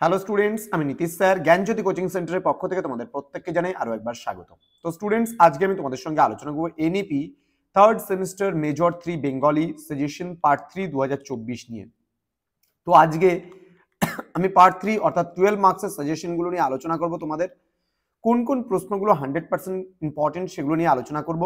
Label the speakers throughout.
Speaker 1: Hello students, আমি Nitish sir জ্ঞানজ্যোতি coaching সেন্টারের পক্ষ থেকে তোমাদের প্রত্যেককে জানাই আরো একবার স্বাগত। তো স্টুডেন্টস, আজকে আমি তোমাদের সঙ্গে আলোচনা করব NEP third semester major 3 Bengali suggestion part 3 2024 নিয়ে। তো আজকে আমি পার্ট 3 অর্থাৎ 12 মার্কসের সাজেশনগুলো নিয়ে আলোচনা করব। তোমাদের কোন কোন প্রশ্নগুলো 100% ইম্পর্টেন্ট সেগুলো নিয়ে আলোচনা করব।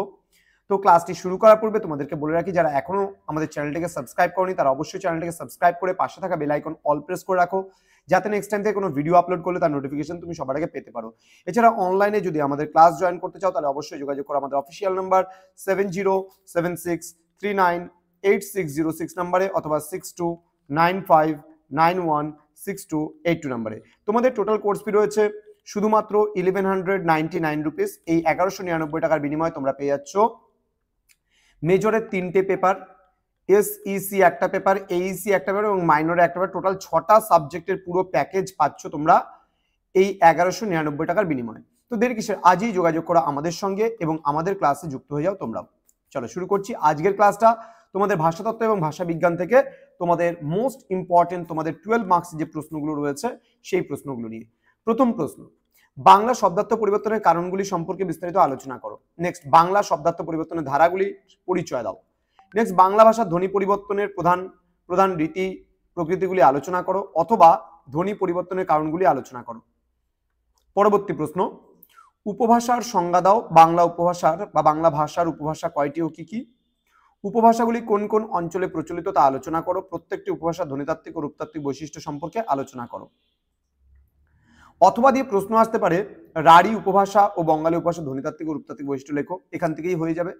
Speaker 1: তো ক্লাসটি শুরু করার পূর্বে তোমাদেরকে বলে রাখি, যারা এখনো আমাদের চ্যানেলটিকে সাবস্ক্রাইব করনি তারা অবশ্যই চ্যানেলটিকে সাবস্ক্রাইব করে পাশে থাকা বেল আইকন অল প্রেস করে রাখো, যাতে নেক্সট টাইম থেকে কোনো ভিডিও আপলোড করলে তার নোটিফিকেশন তুমি সবার আগে পেতে পারো। এছাড়া অনলাইনে যদি আমাদের ক্লাস জয়েন করতে চাও তাহলে অবশ্যই যোগাযোগ করো আমাদের অফিসিয়াল নাম্বার 7076398606 নাম্বারে অথবা 6295916282 নাম্বারে। তোমাদের টোটাল কোর্স ফি রয়েছে শুধুমাত্র 1199 রুপিস। এই 1199 টাকার বিনিময়ে তোমরা পেয়ে যাচ্ছ মেজরের 3টে পেপার, এসইসি একটা পেপার, এইসি একটা পেপার এবং মাইনরে একটা পেপার, টোটাল 6টা সাবজেক্টের পুরো প্যাকেজ পাচ্ছ তোমরা এই 1199 টাকার বিনিময়ে। তো দেরি কিসের, আজই যোগাযোগ করো আমাদের সঙ্গে এবং আমাদের ক্লাসে যুক্ত হয়ে যাও তোমরাও। চলো শুরু করছি আজকের ক্লাসটা তোমাদের ভাষাতত্ত্ব এবং ভাষা বিজ্ঞান থেকে তোমাদের মোস্ট ইম্পর্টেন্ট তোমাদের 12 মার্কসের যে প্রশ্নগুলো রয়েছে সেই প্রশ্নগুলো নিয়ে। প্রথম প্রশ্ন, বাংলা শব্দার্থ পরিবর্তনের কারণগুলি সম্পর্কে বিস্তারিত আলোচনা করো। নেক্সট, বাংলা শব্দার্থ পরিবর্তনের ধারাগুলি পরিচয় দাও। নেক্সট, বাংলা ভাষার ধ্বনি পরিবর্তনের প্রধান প্রধান রীতি প্রকৃতিগুলি আলোচনা করো অথবা ধ্বনি পরিবর্তনের কারণগুলি আলোচনা করো। পরবর্তী প্রশ্ন, উপভাষার সংজ্ঞা দাও। বাংলা উপভাষার বা বাংলা ভাষার উপভাষা কয়টি ও কি কি? উপভাষাগুলি কোন কোন অঞ্চলে প্রচলিত তা আলোচনা করো। প্রত্যেকটি উপভাষার ধ্বনিতাত্ত্বিক ও রূপতাত্ত্বিক বৈশিষ্ট্য সম্পর্কে আলোচনা করো। অথবা দিয়ে প্রশ্ন আসতে পারে, রাঢ়ী উপভাষা ও বঙ্গালী উপভাষা ধ্বনিতাত্ত্বিক ও রূপতাত্ত্বিক বৈশিষ্ট্য লেখো। এখান থেকেই হয়ে যাবে।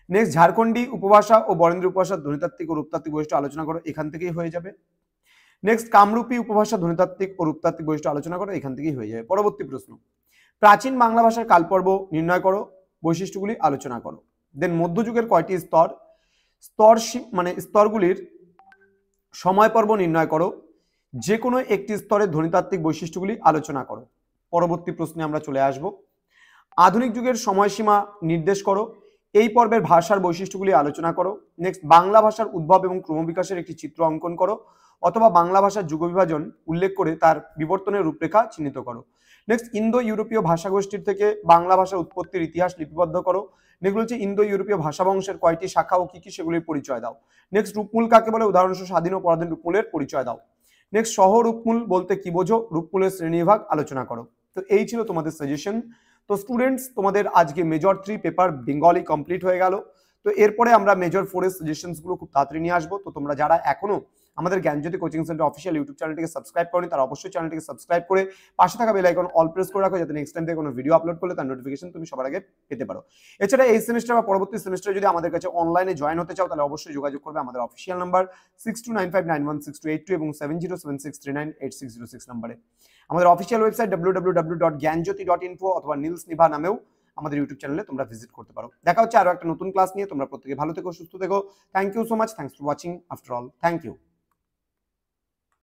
Speaker 1: নেক্সট, ঝাড়খণ্ডী উপভাষা ও বরেন্দ্রী উপভাষার ধ্বনিতাত্ত্বিক ও রূপতাত্ত্বিক বৈশিষ্ট্য আলোচনা করো। এখান থেকেই হয়ে যাবে। নেক্সট, কামরূপী উপভাষা ধ্বনিতাত্ত্বিক ও রূপতাত্ত্বিক বৈশিষ্ট্য আলোচনা করো। এখান থেকেই হয়ে যাবে। পরবর্তী প্রশ্ন, প্রাচীন বাংলা ভাষার কালপর্ব নির্ণয় করো, বৈশিষ্ট্যগুলি আলোচনা করো। দেন, মধ্যযুগের কয়টি স্তর, স্তরগুলির সময় পর্ব নির্ণয় করো। যে কোনো একটি স্তরের ধ্বনিতাত্ত্বিক বৈশিষ্ট্যগুলি আলোচনা করো। পরবর্তী প্রশ্নে আমরা চলে আসব, আধুনিক যুগের সময়সীমা নির্দেশ করো। এই পর্বের ভাষার বৈশিষ্ট্যগুলি আলোচনা করো। নেক্সট, বাংলা ভাষার উদ্ভব এবং ক্রমবিকাশের একটি চিত্র অঙ্কন করো অথবা বাংলা ভাষার যুগ বিভাজন উল্লেখ করে তার বিবর্তনের রূপরেখা চিহ্নিত করো। নেক্সট, ইন্দো ইউরোপীয় ভাষাগোষ্ঠীর থেকে বাংলা ভাষার উৎপত্তির ইতিহাস লিপিবদ্ধ করো। নেক্সট হচ্ছে ইন্দো ইউরোপীয় ভাষা বংশের কয়টি শাখা ও কি কি সেগুলির পরিচয় দাও। নেক্সট, রূপমূল কাকে বলে, উদাহরণস্বরূপ স্বাধীন ও পরাধীন রূপমূলের পরিচয় দাও। নেক্সট, সহ রূপমূল বলতে কি বোঝো, রূপমূলের শ্রেণীবিভাগ আলোচনা করো। তো এই ছিল তোমাদের সাজেশন। তো স্টুডেন্টস, তোমাদের আজকে মেজর 3 পেপার বেঙ্গলি কমপ্লিট হয়ে গেল। তো এরপরে আমরা মেজর 4 এর সাজেশনস গুলো খুব তাড়াতাড়ি নিয়ে আসবো। তো তোমরা যারা এখনো আমাদের জ্ঞানজ্যোতি কোচিং সেন্টার অফিসিয়াল ইউটিউব চ্যানেলটিকে সাবস্ক্রাইব করনি তারা অবশ্যই চ্যানেলটিকে সাবস্ক্রাইব করে পাশে থাকা বেল আইকন অল প্রেস করে রাখো, যাতে নেক্সট টাইম থেকে কোনো ভিডিও আপলোড করলে তার নোটিফিকেশন তুমি সবার আগে পেতে পারো। এছাড়া এই সেমিস্টার বা পরবর্তী সেমিস্টারে যদি আমাদের কাছে অনলাইনে জয়েন হতে চাও তাহলে অবশ্যই যোগাযোগ করবে আমাদের অফিসিয়াল নাম্বার 6295916282 এবং 7076398606 নাম্বারে। আমাদের অফিসিয়াল ওয়েবসাইট www.gyanjyoti.info অথবা নীলস নিভা নামেও আমাদের ইউটিউব চ্যানেলে তোমরা ভিজিট করতে পারো। দেখা হচ্ছে আরো একটা নতুন ক্লাস নিয়ে। তোমরা প্রত্যেকে ভালো থেকো, সুস্থ থেকো। Thank you so much. Thanks for watching. After all, thank you.